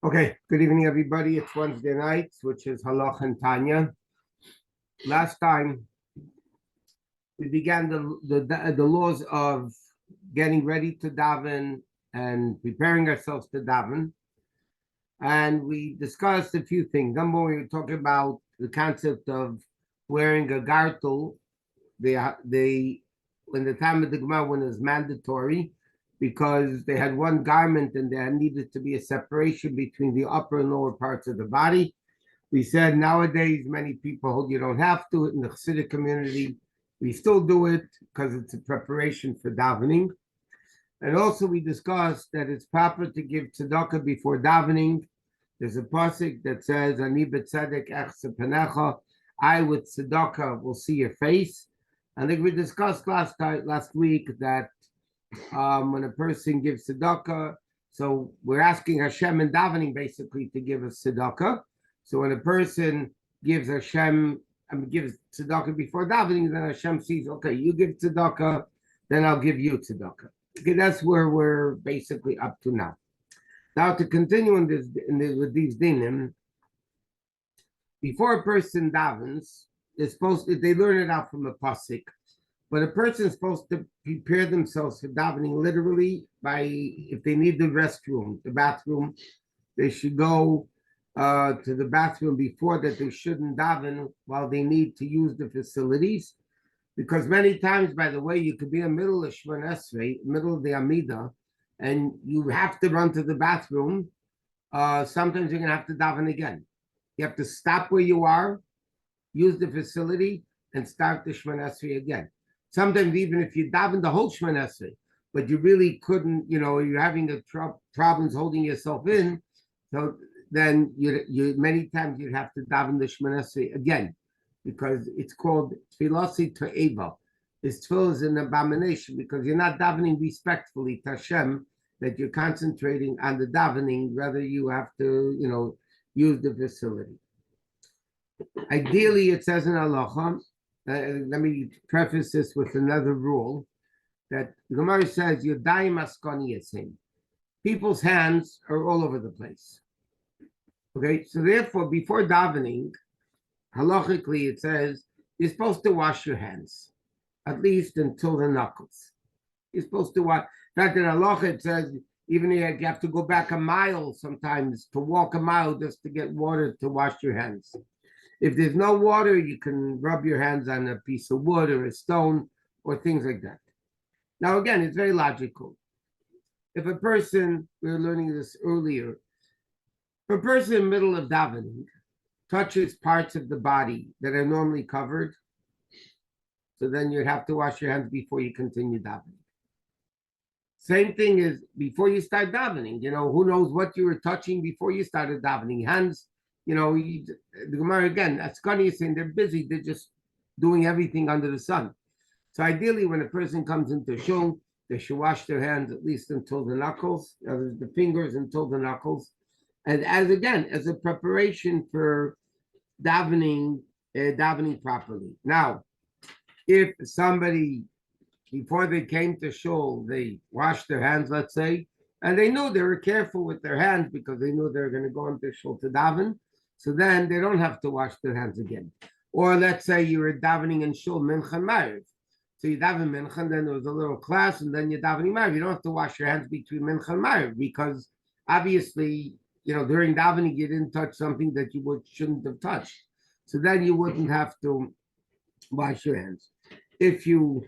Okay, good evening, everybody. It's Wednesday night, which is halacha and Tanya. Last time we began the laws of getting ready to daven and preparing ourselves to daven, and we discussed a few things. Number one, we were talking about the concept of wearing a gartel. They when the time of the Gemara when it was mandatory, because they had one garment and there needed to be a separation between the upper and lower parts of the body. We said nowadays many people hold you don't have to. In the Hasidic community, we still do it because it's a preparation for davening. And also we discussed that it's proper to give tzedakah before davening. There's a pasuk that says, "Ani b'tzedek echse panecha," I with tzedakah will see your face. I think we discussed last week that when a person gives tzedakah, so we're asking Hashem in davening basically to give us tzedakah. So when a person gives gives tzedakah before davening, then Hashem sees, okay, you give tzedakah, then I'll give you tzedakah. Okay, that's where we're basically up to now. Now to continue with these dinim, before a person davens, they learn it out from a pasuk. But a person is supposed to prepare themselves for davening literally by, if they need the restroom, the bathroom, they should go to the bathroom before that. They shouldn't daven while they need to use the facilities. Because many times, by the way, you could be in the middle of Shemon Esrei, middle of the Amida, and you have to run to the bathroom. Sometimes you're going to have to daven again. You have to stop where you are, use the facility, and start the Shemon Esrei again. Sometimes even if you daven the whole Shemon Esrei, but you really couldn't, you're having problems holding yourself in, so then you many times you'd have to daven the Shemon Esrei again, because it's called tfilasi to'eva. This tefillah is an abomination because you're not davening respectfully to Hashem, that you're concentrating on the davening, rather you have to, use the facility. Ideally, it says in halacha, let me preface this with another rule, that the Gemara says, Yodayim askoni yasim. People's hands are all over the place. Okay, so therefore, before davening, halachically it says, you're supposed to wash your hands, at least until the knuckles. You're supposed to wash. In fact, in halacha it says, even if you have to go back a mile sometimes, to walk a mile just to get water to wash your hands. If there's no water, you can rub your hands on a piece of wood or a stone or things like that. Now, again, it's very logical. If a person, we were learning this earlier, if a person in the middle of davening touches parts of the body that are normally covered, so then you'd have to wash your hands before you continue davening. Same thing is before you start davening, who knows what you were touching before you started davening. Hands, the Gemara again, that's Kani saying they're busy, they're just doing everything under the sun. So ideally, when a person comes into shul, they should wash their hands at least until the knuckles, the fingers until the knuckles, and as a preparation for davening properly. Now, if somebody before they came to shul, they washed their hands, let's say, and they knew they were careful with their hands because they knew they were going to go into shul to daven, so then they don't have to wash their hands again. Or let's say you were davening in shul mincha and ma'ariv. So you daven mincha, and then there was a little class, and then you're davening ma'ariv. You don't have to wash your hands between mincha and ma'ariv because obviously, during davening you didn't touch something that you shouldn't have touched. So then you wouldn't have to wash your hands. If you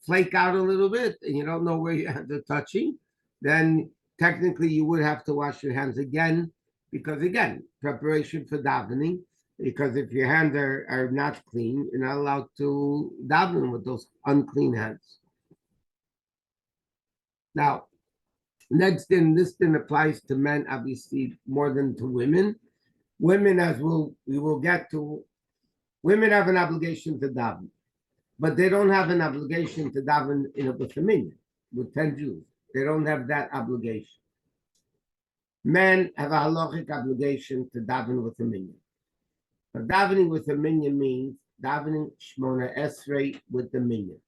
flake out a little bit and you don't know where your hands are touching, then technically you would have to wash your hands again, because again, preparation for davening, because if your hands are not clean, you're not allowed to daven with those unclean hands. Now, next thing, this thing applies to men, obviously, more than to women. Women, as we will get to, women have an obligation to daven, but they don't have an obligation to daven with a minyan, with 10 Jews. They don't have that obligation. Men have a halachic obligation to daven with a minyan. But davening with a minyan means davening Shmona Esrei with the minyan.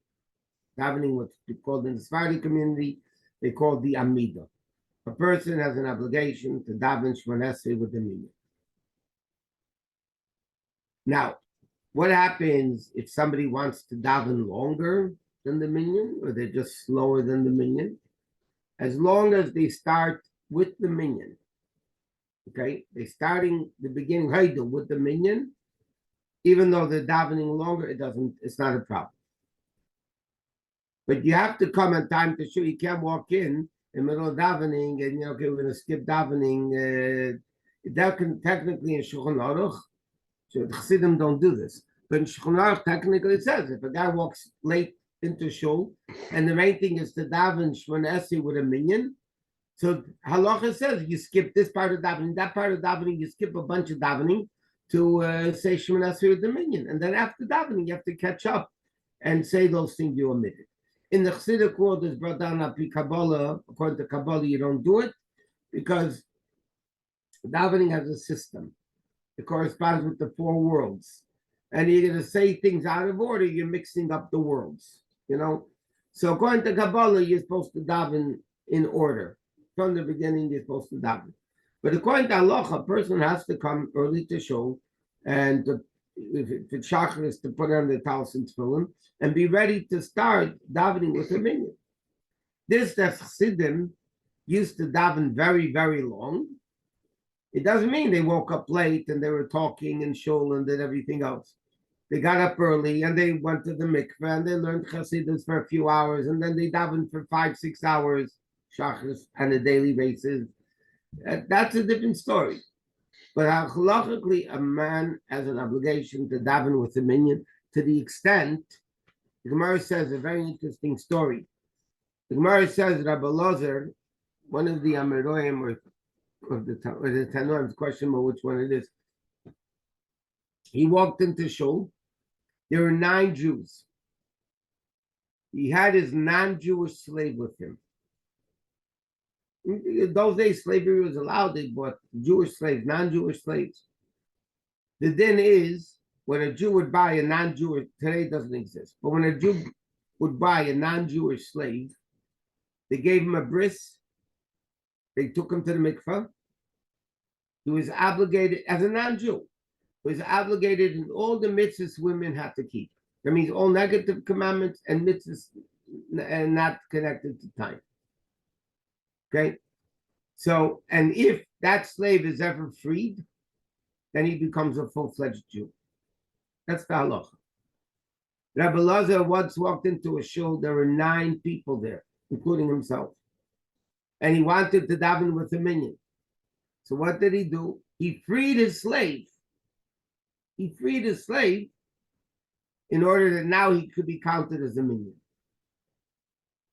Davening what's called in the Sephardi community, they call the Amida. a person has an obligation to daven Shemona Esrei with the minyan. Now, what happens if somebody wants to daven longer than the minyan, or they're just slower than the minyan? As long as they start with the minyan, okay, they're starting the beginning Haidul with the minyan, even though they're davening longer, it's not a problem. But you have to come on time to show. You can't walk in the middle of davening and okay, we're going to skip davening. That can technically in Shulchan Aruch, so the Chassidim don't do this. But in Shulchan Aruch, technically it says if a guy walks late into shul and the main thing is to daven Shemona Esrei with a minyan, so halacha says you skip this part of davening, that part of davening, you skip a bunch of davening to say Shemona Esrei with the minyan, and then after davening you have to catch up and say those things you omitted. In the Chassidic world, is brought down up Kabbalah. According to Kabbalah, you don't do it because davening has a system. It corresponds with the four worlds. And you're going to say things out of order, you're mixing up the worlds, So according to Kabbalah, you're supposed to daven in order. From the beginning, you're supposed to daven. But according to halacha, a person has to come early to shul, and if it's shachar, is to put on the talis and tefillin, and be ready to start davening with a minyan. This, the Chassidim used to daven very, very long. It doesn't mean they woke up late and they were talking and shul and did everything else. They got up early and they went to the mikveh and they learned Chassidus for a few hours, and then they davened for 5-6 hours, shachris, on a daily basis. That's a different story. But halachically, a man has an obligation to daven with a minyan to the extent, the Gemara says a very interesting story. The Gemara says Rabbi Lozer, one of the Amiroim or the Tanoim's question about which one it is, he walked into shul. There were 9 Jews. He had his non-Jewish slave with him. In those days, slavery was allowed. They bought Jewish slaves, non-Jewish slaves. The din is, when a Jew would buy a non-Jewish, today it doesn't exist, but when a Jew would buy a non-Jewish slave, they gave him a bris, they took him to the mikveh. He was obligated, as a non-Jew, was obligated in all the mitzvahs women had to keep. That means all negative commandments and mitzvahs and not connected to time. Okay? So, and if that slave is ever freed, then he becomes a full-fledged Jew. That's the halacha. Rabbi Lazar once walked into a shul. There were 9 people there, including himself. And he wanted to daven with a minyan. So what did he do? He freed his slave. He freed his slave in order that now he could be counted as a minyan.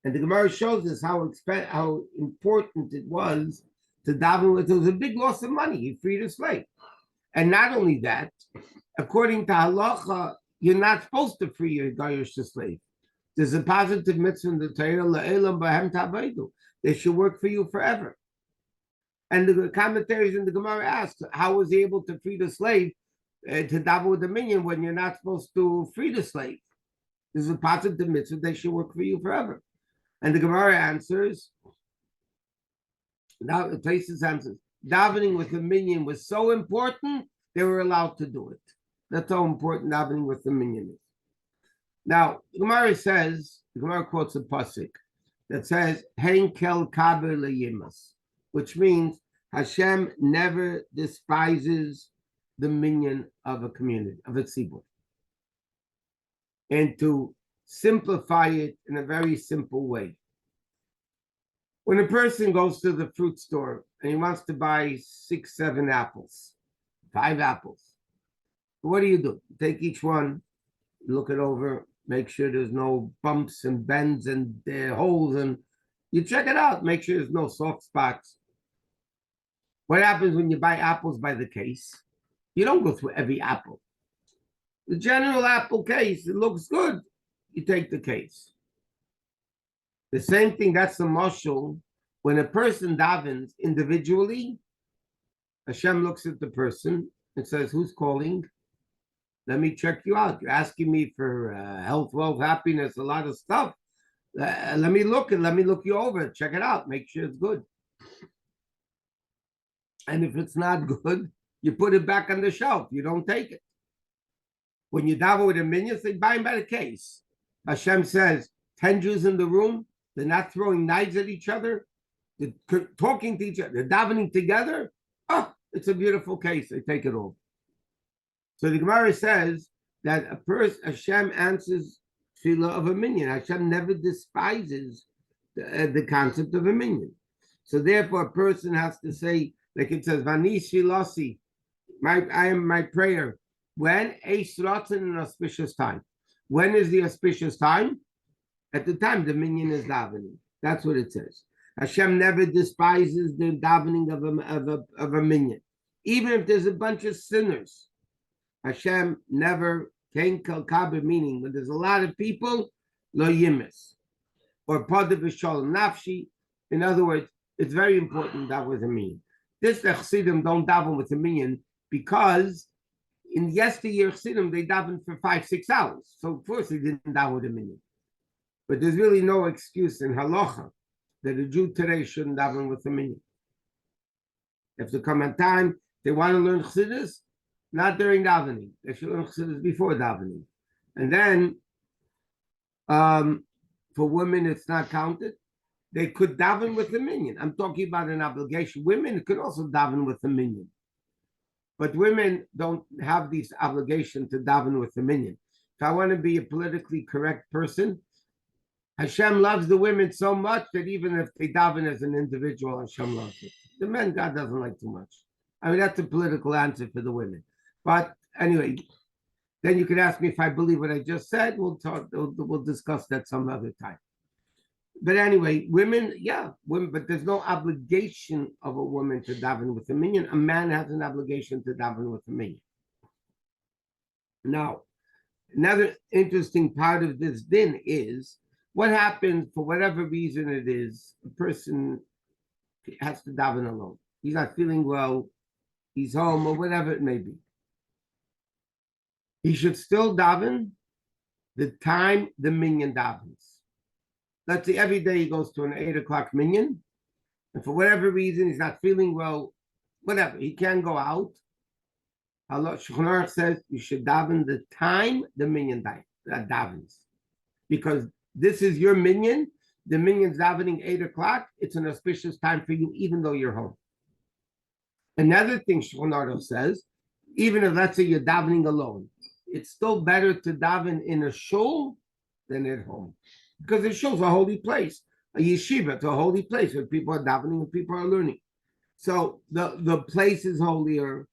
And the Gemara shows us how important it was to daven with. It was a big loss of money. He freed his slave. And not only that, according to halacha, you're not supposed to free your Gayish slave. There's a positive mitzvah in the Torah, la'elam b'hem ta'aveidu. They should work for you forever. And the commentaries in the Gemara ask, how was he able to free the slave to daven with the minyan when you're not supposed to free the slave? There's a positive mitzvah, they should work for you forever. And the Gemara answers, now the places answers, davening with the minyan was so important, they were allowed to do it. That's how important davening with the minyan is. Now, the Gemara says, the Gemara quotes a pasuk that says, Henkel kaber leyimas, which means Hashem never despises the minyan of a community, of a tzibur. And to simplify it in a very simple way. When a person goes to the fruit store and he wants to buy 6, 7 apples, 5 apples, what do? You take each one, look it over, make sure there's no bumps and bends and holes, and you check it out, make sure there's no soft spots. What happens when you buy apples by the case? You don't go through every apple. The general apple case, it looks good, you take the case. The same thing, that's the mashal. When a person davens individually, Hashem looks at the person and says, who's calling? Let me check you out. You're asking me for health, wealth, happiness, a lot of stuff. Let me look you over, check it out, make sure it's good. And if it's not good, you put it back on the shelf. You don't take it. When you daven with a minyan, they buy him by the case. Hashem says, 10 Jews in the room, they're not throwing knives at each other, they're talking to each other, they're davening together. Oh, it's a beautiful case. They take it all. So the Gemara says that a person, Hashem answers tefillah of a minyan. Hashem never despises the concept of a minyan. So therefore, a person has to say, like it says, Vani Shilasi, I am my prayer. When? In an auspicious time. When is the auspicious time? At the time the minyan is davening. That's what it says. Hashem never despises the davening of a minyan. Even if there's a bunch of sinners, Hashem never can kalkaber, meaning when there's a lot of people, lo yimis. Or padav v'shalom nafshi. In other words, it's very important that with a minyan. This the Chassidim don't daven with a minyan because in yesteryear Chassidim they daven for 5-6 hours. So of course they didn't daven with a minyan. But there's really no excuse in halacha that a Jew today shouldn't daven with a minyan. If there come a time they want to learn Chassidus, not during davening. They should learn Chassidus before davening. And then for women it's not counted. They could daven with a minyan. I'm talking about an obligation. Women could also daven with a minyan. But women don't have this obligation to daven with a minyan. If I want to be a politically correct person, Hashem loves the women so much that even if they daven as an individual, Hashem loves it. The men, God doesn't like too much. I mean, that's a political answer for the women. But anyway, then you can ask me if I believe what I just said. We'll discuss that some other time. But anyway, women, but there's no obligation of a woman to daven with a minyan. A man has an obligation to daven with a minyan. Now, another interesting part of this din is what happens for whatever reason it is, a person has to daven alone. He's not feeling well, he's home, or whatever it may be. He should still daven the time the minyan davens. Let's say every day he goes to an 8 o'clock minyan, and for whatever reason he's not feeling well, whatever, he can't go out. Shulchan Aruch says you should daven the time the minyan davens, because this is your minyan. The minyan's davening 8 o'clock. It's an auspicious time for you, even though you're home. Another thing Shulchan Aruch says, even if let's say you're davening alone, it's still better to daven in a shul than at home. Because the shul is a holy place. A yeshiva, it's a holy place where people are davening and people are learning. So the place is holier,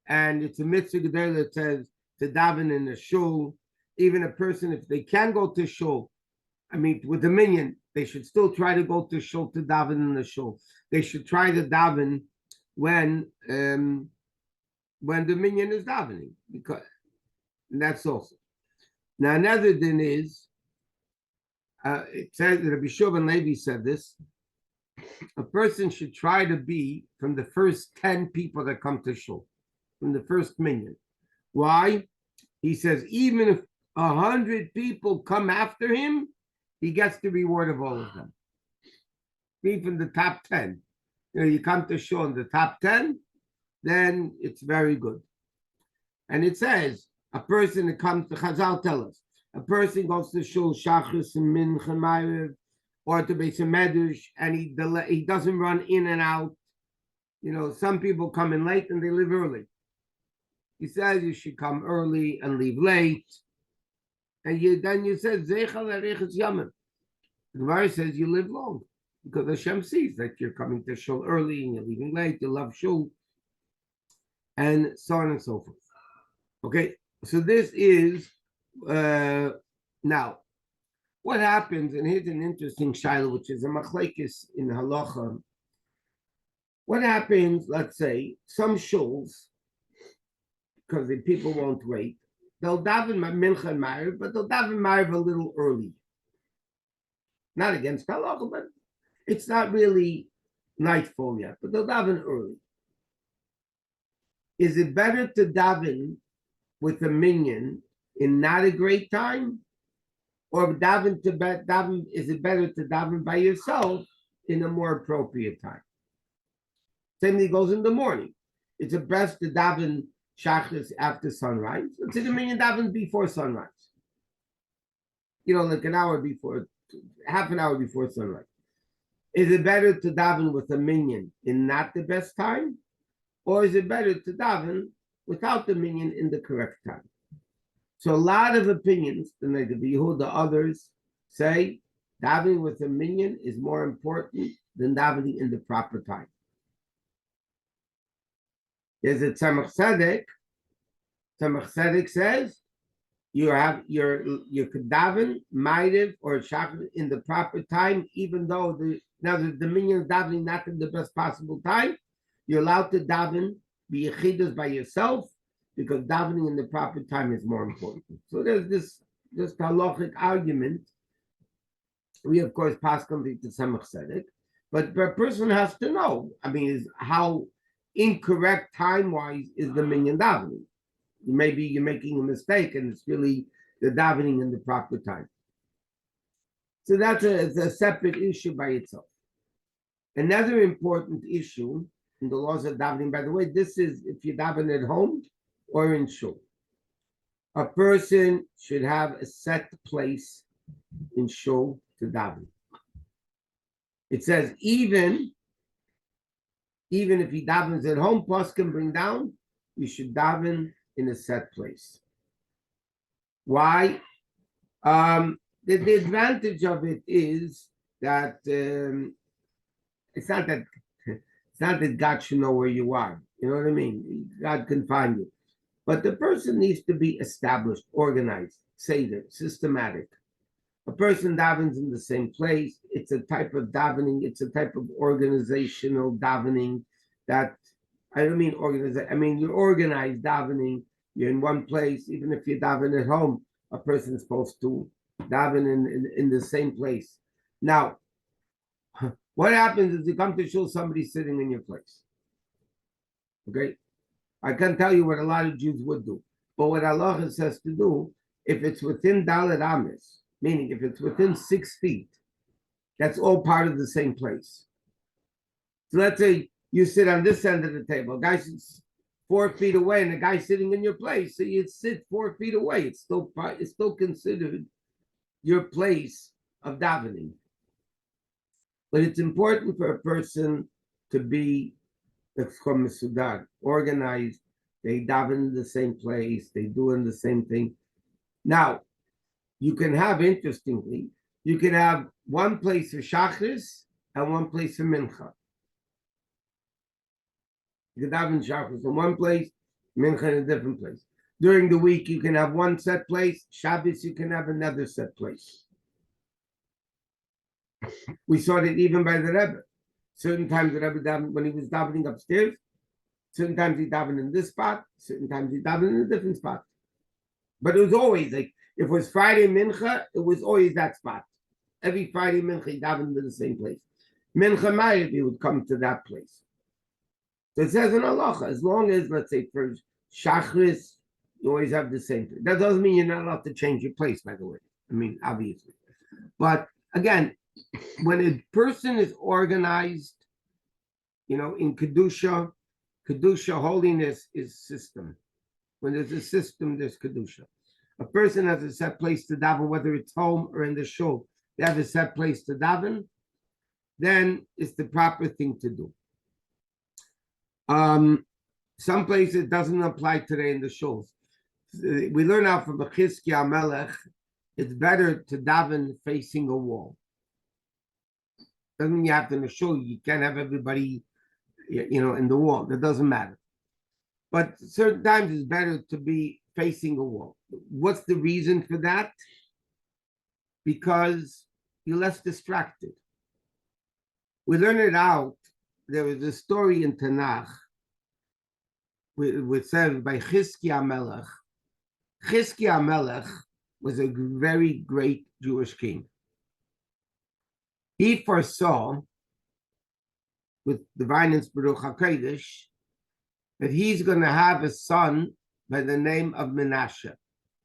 and it's a mitzvah there that says to daven in a shul. Even a person, if they can go to shul, I mean, with the minyan, they should still try to go to shul to daven in the shul. They should try to daven when the minyan is davening, because that's also. Now another din is, it says that Rabbi Yosef Levi said this, a person should try to be from the first 10 people that come to shul, from the first minyan. Why? He says, even if 100 people come after him, he gets the reward of all of them. Be from the top 10. You come to shul in the top 10, then it's very good. And it says, a person that comes to Chazal tell us, a person goes to shul Shachris and Mincha Ma'ariv or to Beis Medrash, and he doesn't run in and out. Some people come in late and they leave early. He says you should come early and leave late. And then you said Zeichal Arichas Yamim. The Gemara says you live long because Hashem sees that you're coming to shul early and you're leaving late. You love shul, and so on and so forth. Okay, so this is. Now, what happens, and here's an interesting shaila, which is a machlekes in halacha. What happens, let's say, some shuls, because the people won't wait, they'll daven mincha and ma'ariv, but they'll daven ma'ariv a little early. Not against halacha, but it's not really nightfall yet, but they'll daven early. Is it better to daven with a minyan in not a great time, or is it better to daven by yourself in a more appropriate time? Same thing goes in the morning. It's a best to daven shachris after sunrise. Let's say the minyan daven before sunrise. Like an hour before, half an hour before sunrise. Is it better to daven with a minyan in not the best time? Or is it better to daven without the minyan in the correct time? So a lot of opinions, the Yehuda, others say davening with a minyan is more important than davening in the proper time. There's a Tzemach Tzedek. Tzemach Tzedek says you could daven ma'ariv or shachar in the proper time, even though the minyan is davening not in the best possible time. You're allowed to daven be yechidus by yourself because davening in the proper time is more important. So there's this halachic argument. We of course pass complete to Tzemach Tzedek, but a person has to know. Is how incorrect time-wise is the minyan davening. Maybe you're making a mistake and it's really the davening in the proper time. So that's a separate issue by itself. Another important issue in the laws of davening, by the way, this is if you daven at home or in shul. A person should have a set place in shul to daven. It says even if he davens at home, plus can bring down, you should daven in a set place. Why? The advantage of it is that it's not that God should know where you are. You know what I mean? God can find you. But the person needs to be established, organized, seder, systematic. A person davens in the same place. It's a type of davening. It's a type of organizational davening that, I don't mean organization. You're organized davening. You're in one place. Even if you daven at home, a person is supposed to daven in the same place. Now, what happens is you come to shul, somebody's sitting in your place. Okay? I can tell you what a lot of Jews would do. But what halacha says to do, if it's within Dalet Amis, meaning if it's within 6 feet, that's all part of the same place. So let's say you sit on this end of the table, a guy sits 4 feet away, and the guy sitting in your place, so you sit 4 feet away. It's still considered your place of davening. But it's important for a person to be organized. They daven in the same place. They do in the same thing. Now, you can have one place for shachris and one place for mincha. You can daven shachris in one place, mincha in a different place. During the week, you can have one set place. Shabbos, you can have another set place. We saw that even by the Rebbe. Certain times the Rebbe davened when he was davening upstairs. Certain times he davened in this spot. Certain times he davened in a different spot. But it was always like, if it was Friday mincha, it was always that spot. Every Friday mincha, he davened to the same place. Mincha ma'ariv, he would come to that place. So it says in halacha, as long as, let's say, for shachris, you always have the same thing. That doesn't mean you're not allowed to change your place, by the way. Obviously. But again, when a person is organized, in Kedusha holiness is system. When there's a system, there's Kedusha. A person has a set place to daven, whether it's home or in the shul, they have a set place to daven, then it's the proper thing to do. Some places it doesn't apply today in the shuls. We learn out from Chizkiah Melech, it's better to daven facing a wall. Doesn't mean you have to in the shul, you can't have everybody, in the wall. That doesn't matter. But certain times it's better to be facing a wall. What's the reason for that? Because you're less distracted. We learn it out. There was a story in Tanakh which said by Chizkiah Melech. Chizkiah Melech was a very great Jewish king. He foresaw, with divine inspiration HaKodesh, that he's going to have a son by the name of Menashe,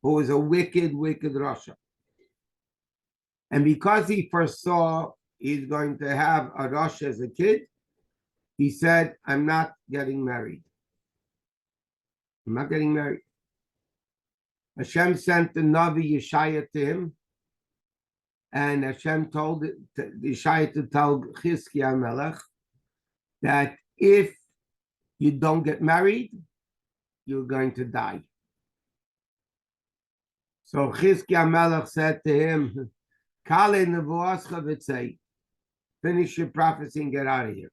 who was a wicked, wicked Rasha. And because he foresaw he's going to have a Rasha as a kid, he said, I'm not getting married. I'm not getting married. Hashem sent the Navi Yeshaya to him, and Hashem told Yeshaya to tell Chizkiah Melech that if you don't get married, you're going to die. So Chizkiah Melech said to him, Kale nevuascha v'tzei, finish your prophecy and get out of here.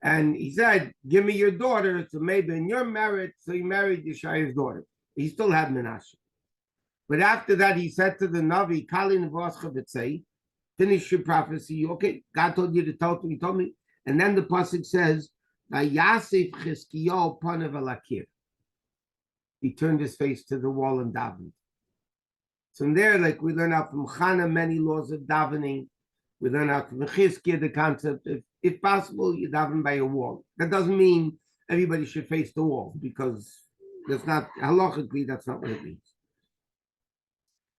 And he said, give me your daughter, so maybe in your merit, so he married Yeshaya's daughter. He still had Menashe. But after that, he said to the Navi, Kali nevuascha v'tzei, finish your prophecy. Okay, God told you to tell me, he told me. And then the pasuk says, Vayasif Chizkiyahu panav al hakir. He turned his face to the wall and davened. So from there, like we learn out from Chana many laws of davening. We learn out from Chizkiah the concept of, if possible, you daven by a wall. That doesn't mean everybody should face the wall, because that's not, halachically, that's not what it means.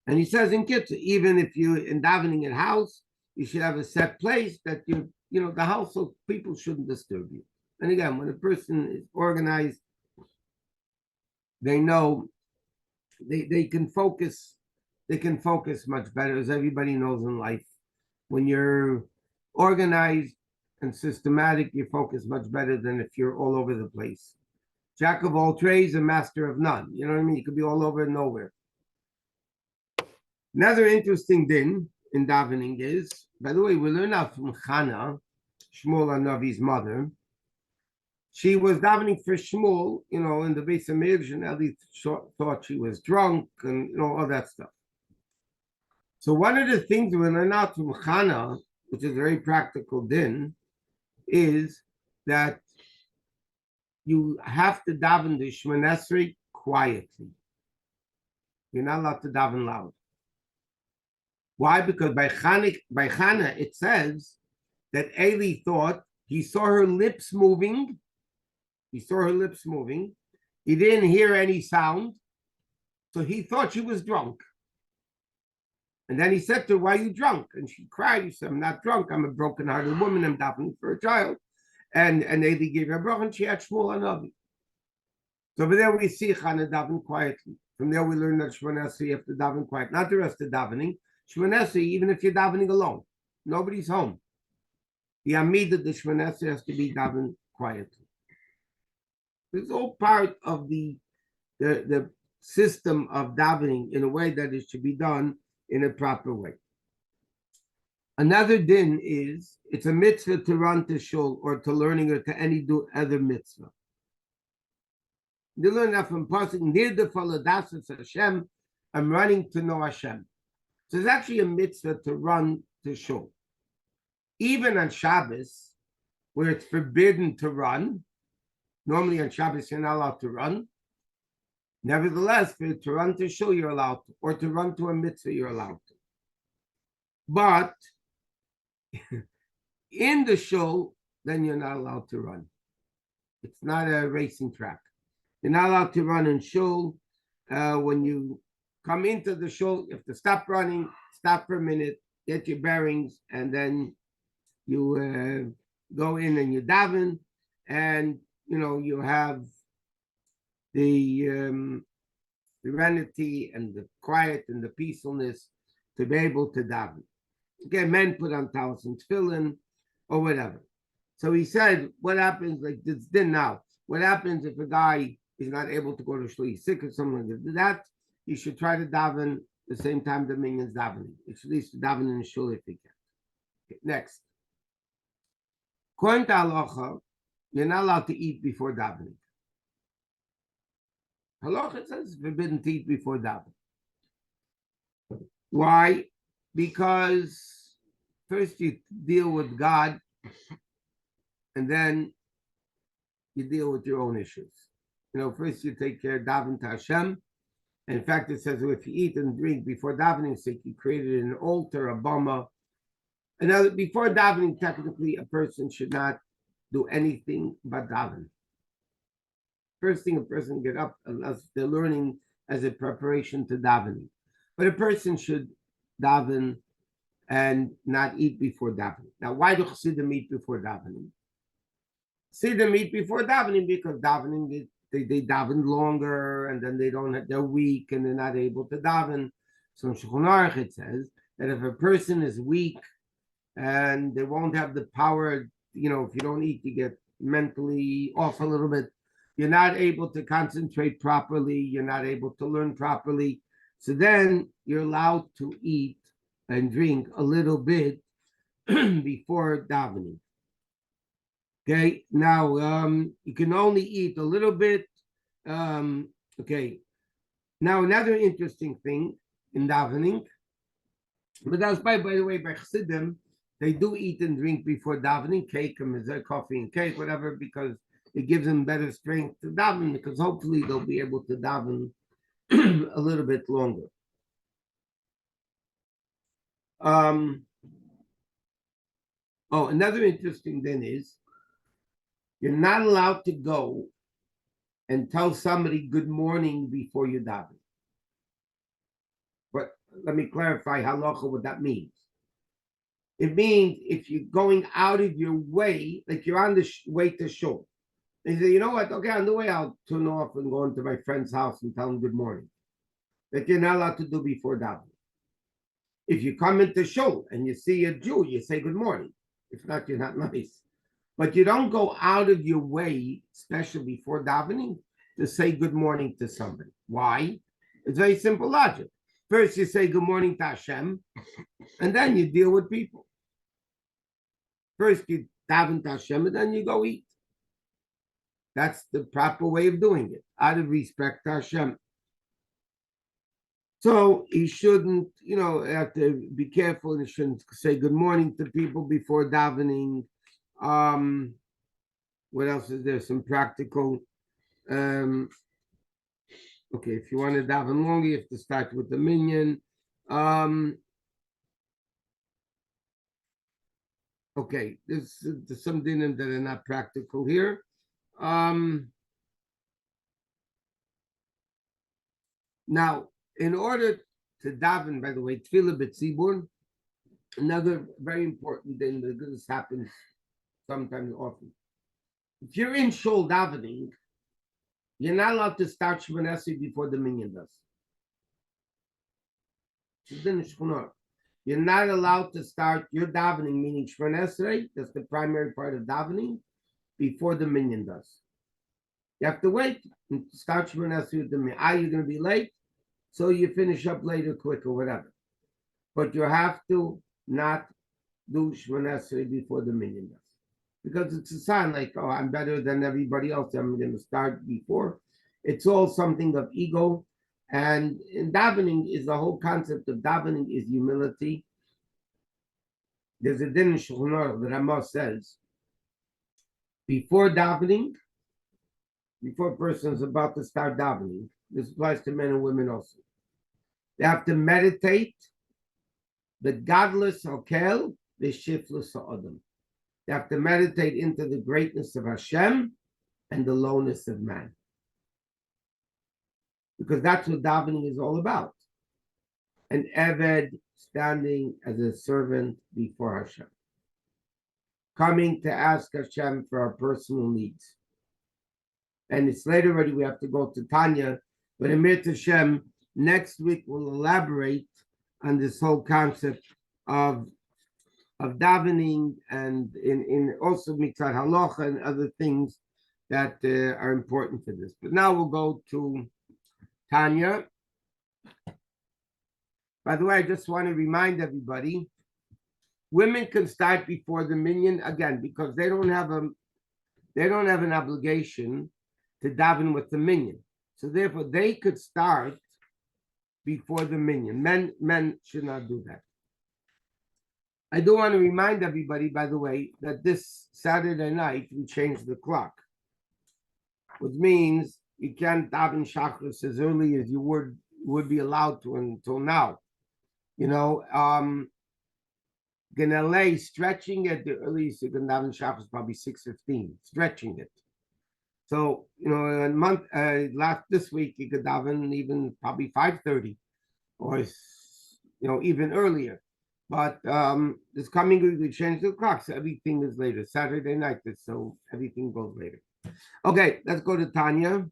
And he says in Kitzur, even if you're in davening at house, you should have a set place that the household people shouldn't disturb you. And again, when a person is organized, they know they can focus much better, as everybody knows in life. When you're organized and systematic, you focus much better than if you're all over the place. Jack of all trades, a master of none. You know what I mean? You could be all over and nowhere. Another interesting din in davening is, by the way, we learn out from Chana, Shmuel Hanavi's mother. She was davening for Shmuel, in the Bais Din, and at least thought she was drunk and all that stuff. So one of the things we learn out from Chana, which is a very practical din, is that you have to daven the Shemona Esrei quietly. You're not allowed to daven loud. Why? Because by Chana it says that Eli thought he saw her lips moving. He didn't hear any sound, so he thought she was drunk. And then he said to her, "Why are you drunk?" And she cried. He said, "I'm not drunk. I'm a broken-hearted woman. I'm davening for a child." And Eli gave her a bracha, and she had Shmuel Hanavi. So over there we see Chana daven quietly. From there we learn that Shemona Esrei you have to daven quiet, not the rest of davening. Shemona Esrei, even if you're davening alone, nobody's home. The Amidah, the Shemona Esrei has to be davened quietly. It's all part of the system of davening in a way that it should be done in a proper way. Another din is, it's a mitzvah to run to shul or to learning or to any other mitzvah. You learn that from pasuk near the faladasas Hashem. I'm running to know Hashem. So it's actually a mitzvah to run to shul. Even on Shabbos, where it's forbidden to run, normally on Shabbos you're not allowed to run. Nevertheless, to run to shul you're allowed to, or to run to a mitzvah you're allowed to. But in the shul, then you're not allowed to run. It's not a racing track. You're not allowed to run in shul. When you come into the shul, you have to stop running, stop for a minute, get your bearings, and then you go in and you daven, and you have the serenity and the quiet and the peacefulness to be able to daven. Okay, men put on talis and tefillin or whatever. So he said, what happens, like this din now, what happens if a guy is not able to go to shul, he's sick or something like that, you should try to daven the same time the minyan's davening. It's at least daven in the shul if he can. Okay, next. According to halacha, you're not allowed to eat before davening. Halacha says it's forbidden to eat before davening. Why? Because first you deal with God, and then you deal with your own issues. First you take care of daven to Hashem. And in fact, it says if you eat and drink before davening, so you created an altar, a bama. And before davening, technically, a person should not do anything but daven. First thing a person get up, unless they're learning as a preparation to davening. But a person should daven and not eat before davening. Now, why do Chassidim eat before davening? Chassidim eat before davening because davening they daven longer and then they're weak and they're not able to daven. So in Shulchan Aruch it says that if a person is weak and they won't have the power, if you don't eat, you get mentally off a little bit. You're not able to concentrate properly. You're not able to learn properly. So then you're allowed to eat and drink a little bit before davening. Okay, now you can only eat a little bit. Okay, now another interesting thing in davening, but that's by the way, by Chassidim, they do eat and drink before davening, cake and coffee and cake, whatever, because it gives them better strength to daven, because hopefully they'll be able to daven a little bit longer. Another interesting thing is you're not allowed to go and tell somebody good morning before you daven. But let me clarify halacha what that means. It means if you're going out of your way, like you're on the way to shul, and you say, you know what, okay, on the way I'll turn off and go into my friend's house and tell him good morning. That you're not allowed to do before davening. If you come into shul and you see a Jew, you say good morning. If not, you're not nice. But you don't go out of your way, especially before davening, to say good morning to somebody. Why? It's very simple logic. First, you say good morning to Hashem, and then you deal with people. First, you daven to Hashem, and then you go eat. That's the proper way of doing it, out of respect to Hashem. So he shouldn't, have to be careful, and he shouldn't say good morning to people before davening. What else is there? Some practical. Okay, if you want to daven longer, you have to start with the minyan. Okay, there's some dinim that are not practical here. Now, in order to daven, by the way, tefillah b'tzibur, another very important thing that this happens sometimes often. If you're in shul davening, you're not allowed to start Shemon Esrei before the minyan does. You're not allowed to start your davening, meaning Shemon Esrei, that's the primary part of davening, before the minyan does. You have to wait and start Shemon Esrei with the minyan. You're going to be late, so you finish up later, quick, or whatever. But you have to not do Shemon Esrei before the minyan does. Because it's a sign like, I'm better than everybody else. I'm going to start before. It's all something of ego. And in davening is the whole concept of davening is humility. There's a din in Shulchan Aruch, the Ramah says, before davening, before a person is about to start davening, this applies to men and women also. They have to meditate the godless hokel, the shiftless adam. They have to meditate into the greatness of Hashem and the lowness of man. Because that's what davening is all about. An Eved standing as a servant before Hashem. Coming to ask Hashem for our personal needs. And it's late already, we have to go to Tanya. But Emir Hashem, next week we'll elaborate on this whole concept of davening and in also mitzvah halacha and other things that are important for this. But now we'll go to Tanya. By the way, I just want to remind everybody, women can start before the minyan again because they don't have an obligation to daven with the minyan. So therefore, they could start before the minyan. Men should not do that. I do want to remind everybody, by the way, that this Saturday night we changed the clock, which means you can't daven shachris as early as you would be allowed to until now. Ganalei stretching it, the earliest you can daven shachris probably 6:15, stretching it. So this week you could daven even probably 5:30, or even earlier. But this coming week we change the clock, so everything is later. Saturday night, so everything goes later. Okay, let's go to Tanya.